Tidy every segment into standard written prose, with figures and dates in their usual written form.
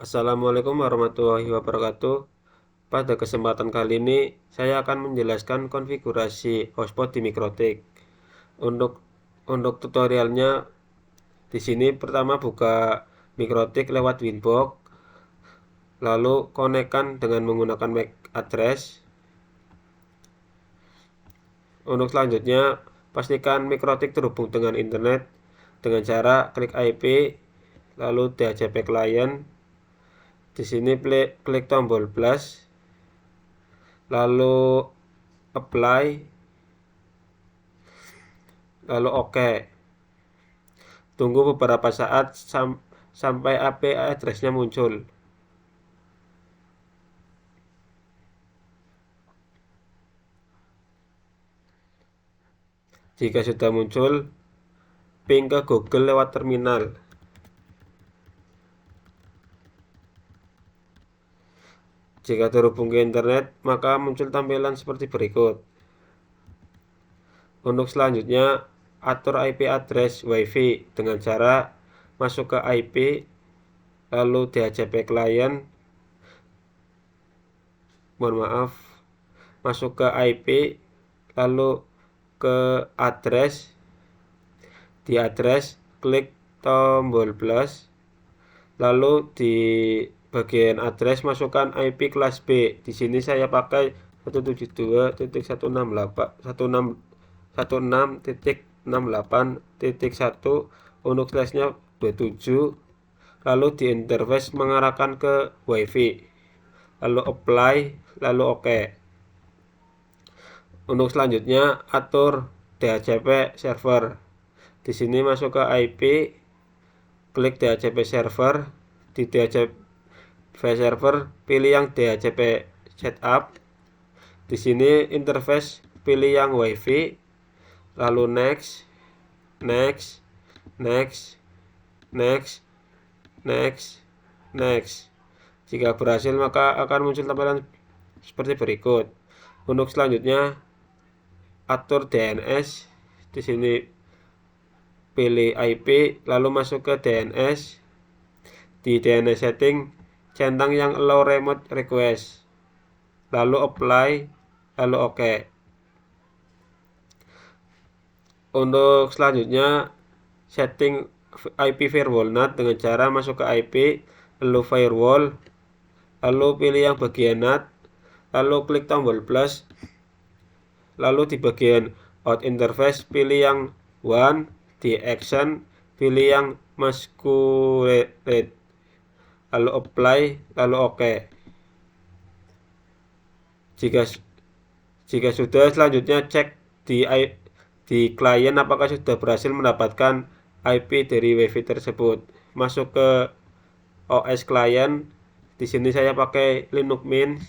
Assalamualaikum warahmatullahi wabarakatuh. Pada kesempatan kali ini, saya akan menjelaskan konfigurasi hotspot di Mikrotik. Untuk untuk tutorialnya, di sini pertama buka Mikrotik lewat Winbox, lalu konekkan dengan menggunakan MAC address. Untuk selanjutnya, pastikan Mikrotik terhubung dengan internet dengan cara klik IP, lalu DHCP client. Di sini klik tombol plus, lalu apply, lalu oke. Tunggu beberapa saat sampai IP address-nya muncul. Jika sudah muncul, ping ke Google lewat terminal. Jika terhubung ke internet, maka muncul tampilan seperti berikut. Untuk selanjutnya, atur IP address WiFi dengan cara masuk ke IP, lalu DHCP client, masuk ke IP, lalu ke address, di address klik tombol plus, lalu di bagian address masukkan IP kelas B. Di sini saya pakai 172.168.1. Untuk flashnya 27, lalu di interface mengarahkan ke WiFi, lalu apply, lalu oke. Untuk selanjutnya atur DHCP server. Di sini masuk ke IP, klik DHCP server. Di DHCP server pilih yang DHCP setup. Di sini interface pilih yang WiFi, lalu next, next, next, next, next, next. Jika berhasil maka akan muncul tampilan seperti berikut. Untuk selanjutnya atur DNS. Di sini pilih IP, lalu masuk ke DNS. Di DNS setting centang yang allow remote request, lalu apply, lalu oke. Untuk selanjutnya setting IP firewall NAT dengan cara masuk ke IP, lalu firewall, lalu pilih yang bagian NAT, lalu klik tombol plus, lalu di bagian out interface pilih yang one. Di action pilih yang masquerade, lalu apply, lalu oke. Jika sudah, selanjutnya cek di klien apakah sudah berhasil mendapatkan IP dari WiFi tersebut. Masuk ke OS klien. Di sini saya pakai Linux Mint.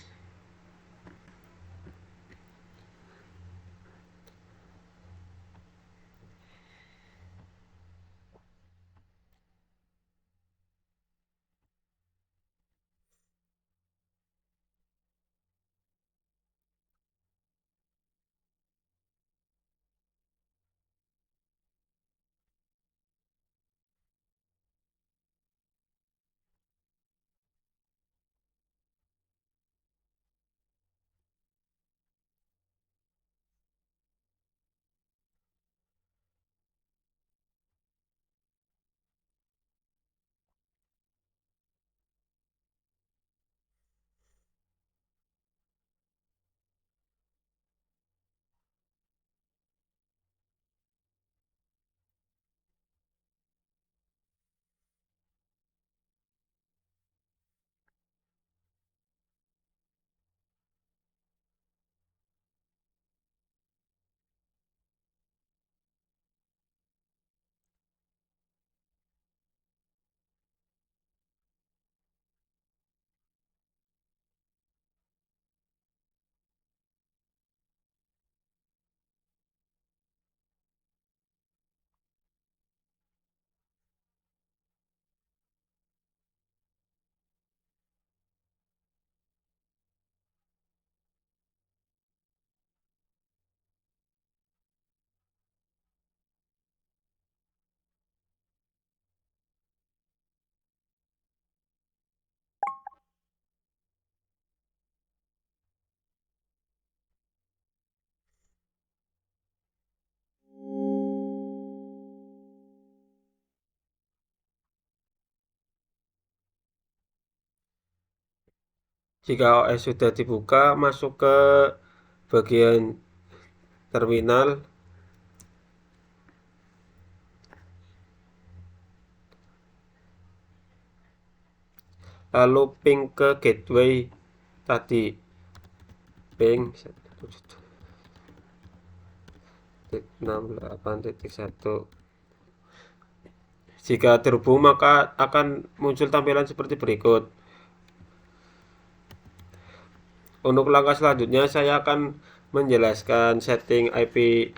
Jika OS sudah dibuka, masuk ke bagian terminal, lalu ping ke gateway tadi, ping 1.6.8.1. Jika terhubung, maka akan muncul tampilan seperti berikut. Untuk langkah selanjutnya, saya akan menjelaskan setting IP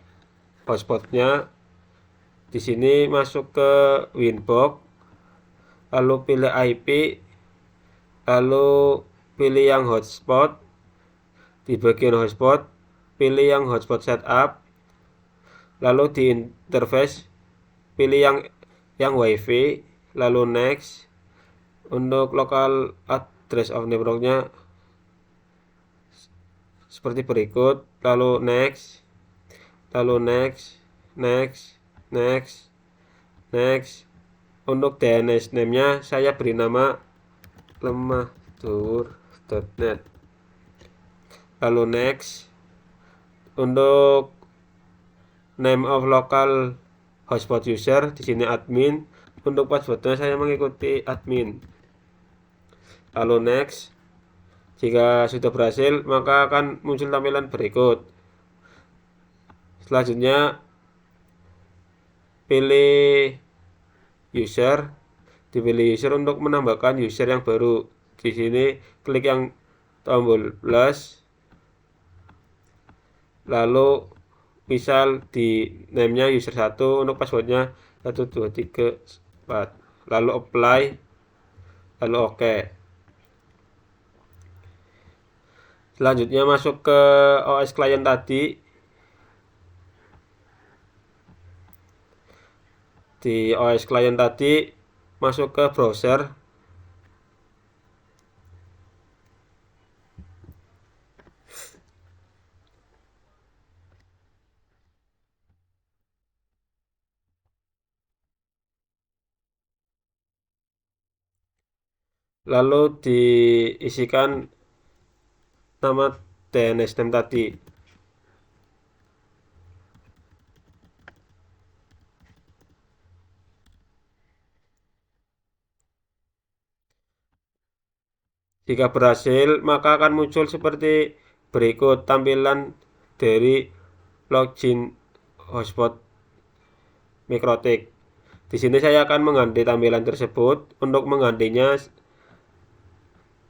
hotspotnya. Di sini masuk ke Winbox, lalu pilih IP, lalu pilih yang hotspot. Di bagian hotspot, pilih yang hotspot setup, lalu di interface pilih yang WiFi, lalu next. Untuk local address of networknya seperti berikut, lalu next, lalu next, next, next, next. Untuk DNS name-nya saya beri nama lemahtur.net, lalu next. Untuk name of local hotspot user, di sini admin. Untuk passwordnya saya mengikuti admin, lalu next. Jika sudah berhasil, maka akan muncul tampilan berikut. Selanjutnya pilih user, dipilih user untuk menambahkan user yang baru. Di sini klik yang tombol plus, lalu misal di name-nya user 1, untuk passwordnya 1 2 3 4, lalu apply, lalu oke. Selanjutnya masuk ke OS client tadi. Di OS client tadi, masuk ke browser, lalu diisikan nama DNS name tadi. Jika berhasil, maka akan muncul seperti berikut tampilan dari login hotspot Mikrotik. Di sini saya akan mengganti tampilan tersebut. Untuk menggantinya,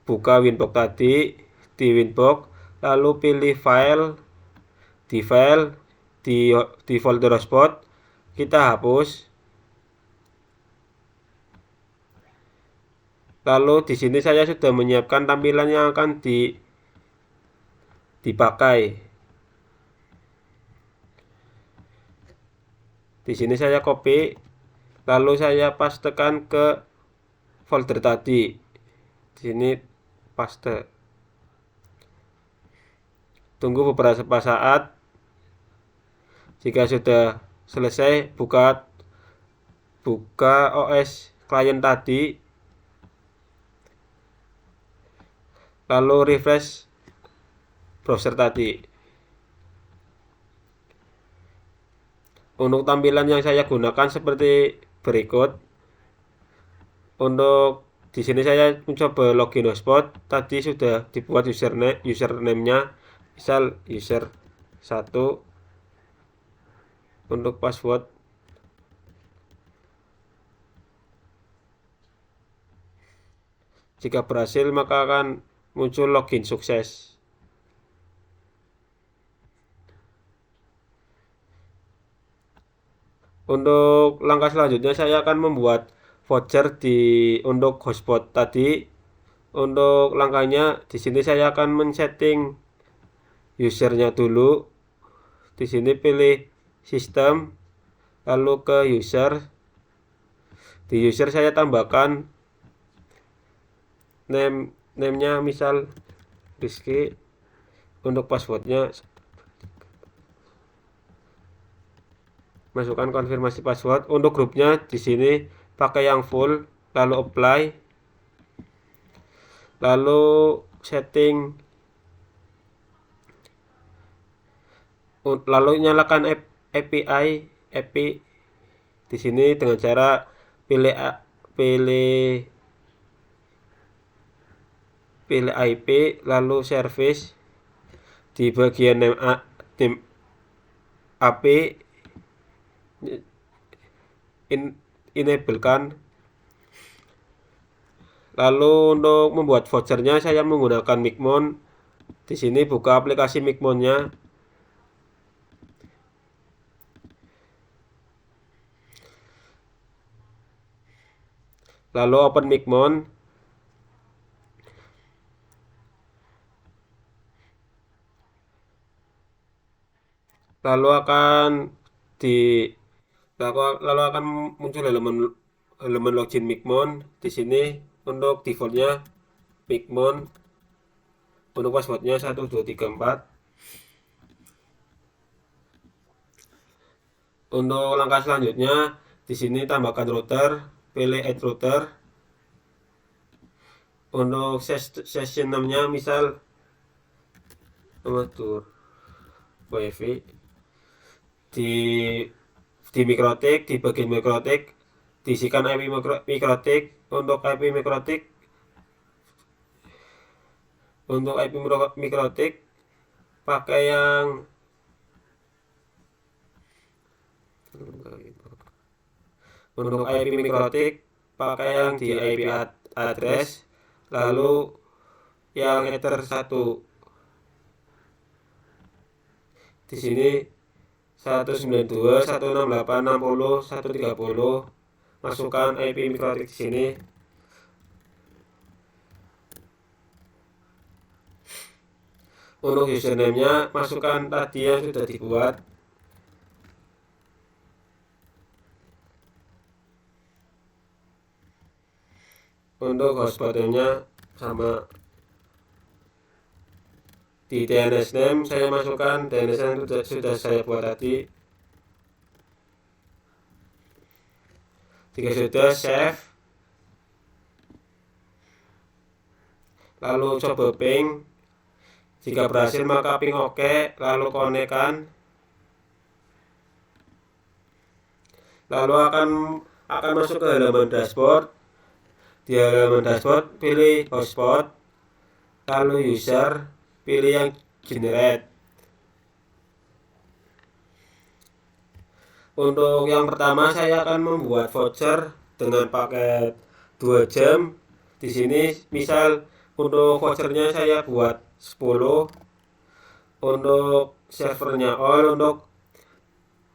buka Winbox tadi, di Winbox, lalu pilih file, di folder hotspot, kita hapus. Lalu di sini saya sudah menyiapkan tampilan yang akan dipakai. Di sini saya copy, lalu saya pastekan ke folder tadi. Di sini paste. Tunggu beberapa saat. Jika sudah selesai, buka OS client tadi, lalu refresh browser tadi. Untuk tampilan yang saya gunakan seperti berikut. Untuk di sini saya mencoba login hotspot. Tadi sudah dibuat username-nya, misal user 1. Untuk password, jika berhasil maka akan muncul login sukses. Untuk langkah selanjutnya, saya akan membuat voucher untuk hotspot tadi. Untuk langkahnya, di sini saya akan men-setting usernya dulu. Di sini pilih sistem, lalu ke user. Di user saya tambahkan name-nya misal Rizky. Untuk passwordnya, masukkan konfirmasi password. Untuk grupnya di sini pakai yang full, lalu apply, lalu setting, lalu nyalakan API di sini dengan cara pilih pilih IP, lalu service di bagian name API enablekan. Lalu untuk membuat vouchernya saya menggunakan Micmon. Di sini buka aplikasi Micmonnya. Lalu open Micmon. Lalu akan muncul halaman login Micmon. Di sini untuk defaultnya Micmon. Untuk passwordnya 1234. Untuk langkah selanjutnya, di sini tambahkan router, pilih add router. Untuk session namanya misal amatur wifi. Di mikrotik, di bagian mikrotik diisikan IP mikrotik. Untuk IP mikrotik pakai yang di IP address, lalu yang ether 1 di sini 192.168.60.130. Masukkan IP mikrotik di sini. Untuk username-nya masukkan tadi yang sudah dibuat. Untuk hostname-nya sama. Di DNS name saya masukkan DNS yang sudah saya buat tadi. Jika sudah, save. Lalu coba ping. Jika berhasil maka ping oke, lalu konekkan. Lalu akan masuk ke halaman dashboard. Di halaman dashboard pilih hotspot, lalu user, pilih yang generate. Untuk yang pertama saya akan membuat voucher dengan paket 2 jam. Di sini misal untuk vouchernya saya buat 10. Untuk servernya all,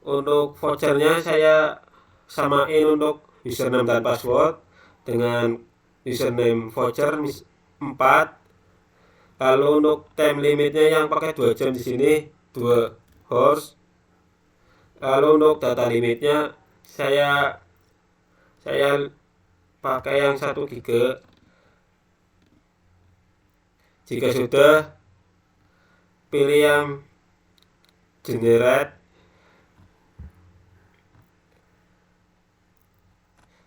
untuk vouchernya saya samain untuk username dan password dengan username voucher 4. Lalu untuk time limitnya yang pakai 2 jam di sini 2 hours. Lalu untuk data limitnya saya pakai yang 1 GB. Jika sudah, pilih yang generate.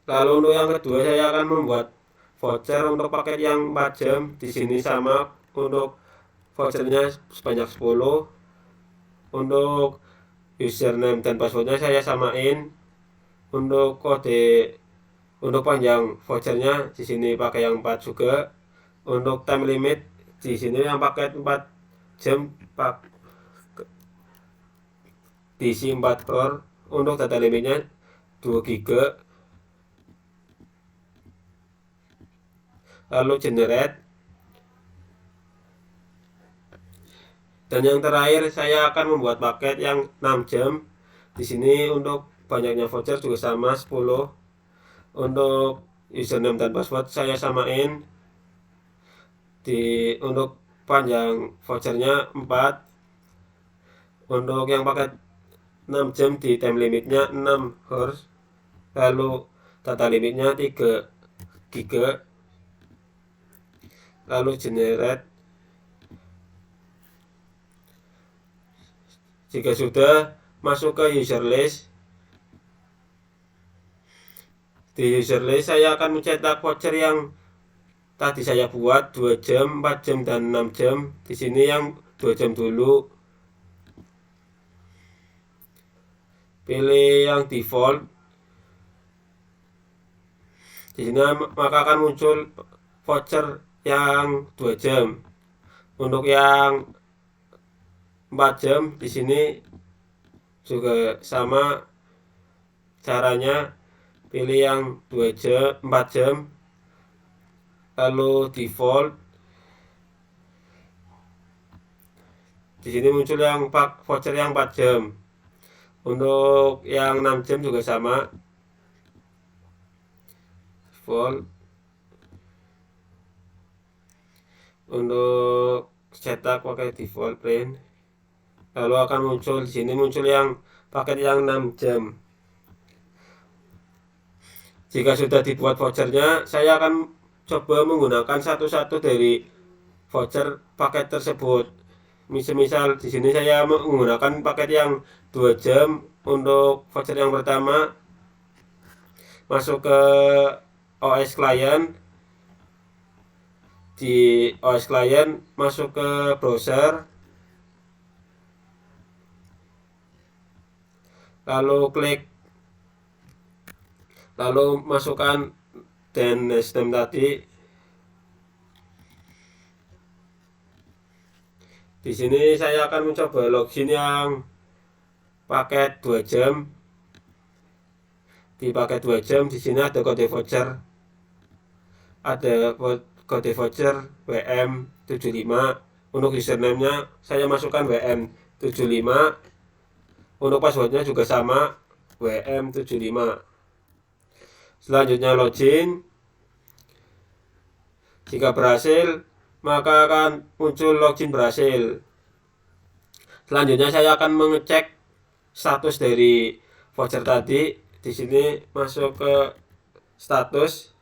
Lalu untuk yang kedua saya akan membuat voucher untuk paket yang 4 jam. Di sini sama, untuk vouchernya sebanyak 10. Untuk username dan passwordnya saya samain. Untuk panjang vouchernya di sini pakai yang 4 juga. Untuk time limit di sini yang paket 4 jam diisi 4 core. Untuk data limitnya 2 GB. Lalu generate. Dan yang terakhir saya akan membuat paket yang 6 jam. Di sini untuk banyaknya voucher juga sama 10. Untuk username dan password saya samain. Untuk panjang vouchernya 4. Untuk yang paket 6 jam di time limitnya 6 hours. Lalu data limitnya 3 GB. Lalu generate. Jika sudah, masuk ke user list. Di user list saya akan mencetak voucher yang tadi saya buat 2 jam, 4 jam dan 6 jam. Di sini yang 2 jam dulu. Pilih yang default. Di sini maka akan muncul voucher yang 2 jam. Untuk yang 4 jam di sini juga sama caranya. Pilih yang 2 jam, 4 jam, lalu default. Di sini muncul yang voucher yang 4 jam. Untuk yang 6 jam juga sama. Default. Untuk cetak pakai default print. Lalu akan muncul di sini muncul yang paket yang 6 jam. Jika sudah dibuat vouchernya, saya akan coba menggunakan satu-satu dari voucher paket tersebut. Misal di sini saya menggunakan paket yang 2 jam. Untuk voucher yang pertama, masuk ke OS client. Di OS client masuk ke browser, lalu masukkan DNS name tadi. Di sini saya akan mencoba login yang paket 2 jam. Di paket 2 jam di sini ada kode voucher. Ada kode voucher WM75. Untuk username-nya saya masukkan WM75. Untuk passwordnya juga sama WM75. Selanjutnya login. Jika berhasil, maka akan muncul login berhasil. Selanjutnya saya akan mengecek status dari voucher tadi. Di sini masuk ke status.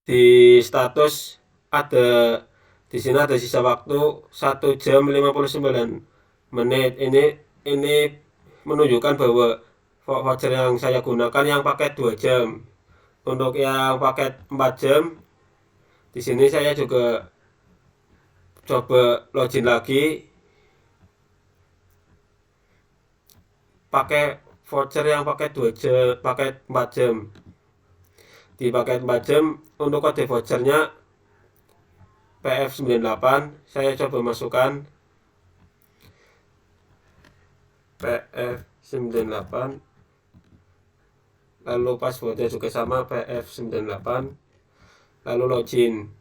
Di status ada, di sini ada sisa waktu 1 jam 59 menit. Ini menunjukkan bahwa voucher yang saya gunakan yang paket 2 jam. Untuk yang paket 4 jam di sini saya juga coba login lagi pakai voucher yang paket 2 jam, paket 4 jam. Di paket 4 jam untuk kode vouchernya PF98. Saya coba masukkan PF98, lalu passwordnya juga sama PF98, lalu login.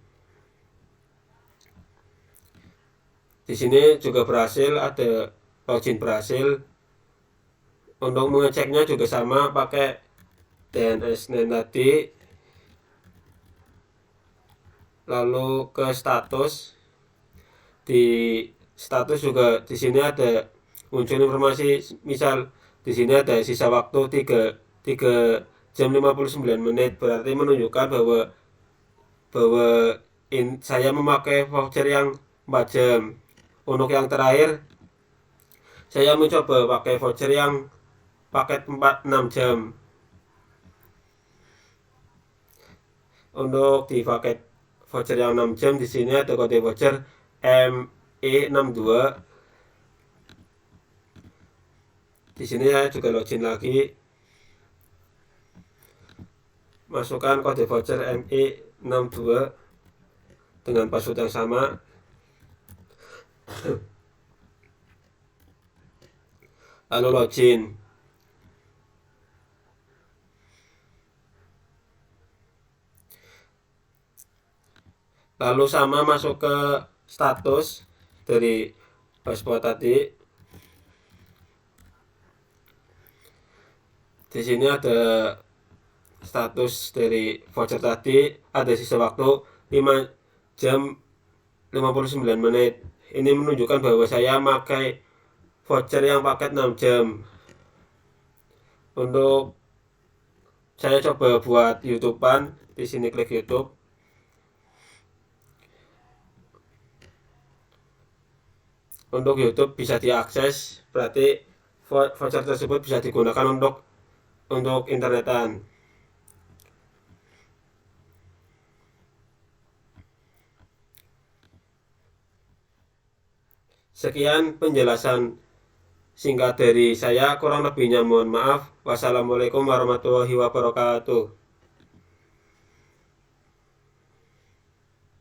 Di sini juga berhasil, ada login berhasil. Untuk mengeceknya juga sama pakai DNS name tadi. Lalu ke status. Di status juga di sini ada muncul informasi, misal di sini ada sisa waktu 3 jam 59 menit, berarti menunjukkan bahwa saya memakai voucher yang 4 jam. Untuk yang terakhir, saya mencoba pakai voucher yang paket 6 jam. Untuk di paket voucher yang 6 jam di sini ada kode voucher ME62. Di sini saya juga login lagi. Masukkan kode voucher ME62 dengan password yang sama. Lalu login. Lalu sama masuk ke status dari password tadi. Di sini ada status dari voucher tadi, ada sisa waktu 5 jam 59 menit. Ini menunjukkan bahwa saya pakai voucher yang paket 6 jam. Untuk saya coba buat YouTubean, di sini klik YouTube. untuk YouTube bisa diakses, berarti voucher tersebut bisa digunakan untuk internetan. Sekian penjelasan singkat dari saya, kurang lebihnya mohon maaf. Wassalamualaikum warahmatullahi wabarakatuh.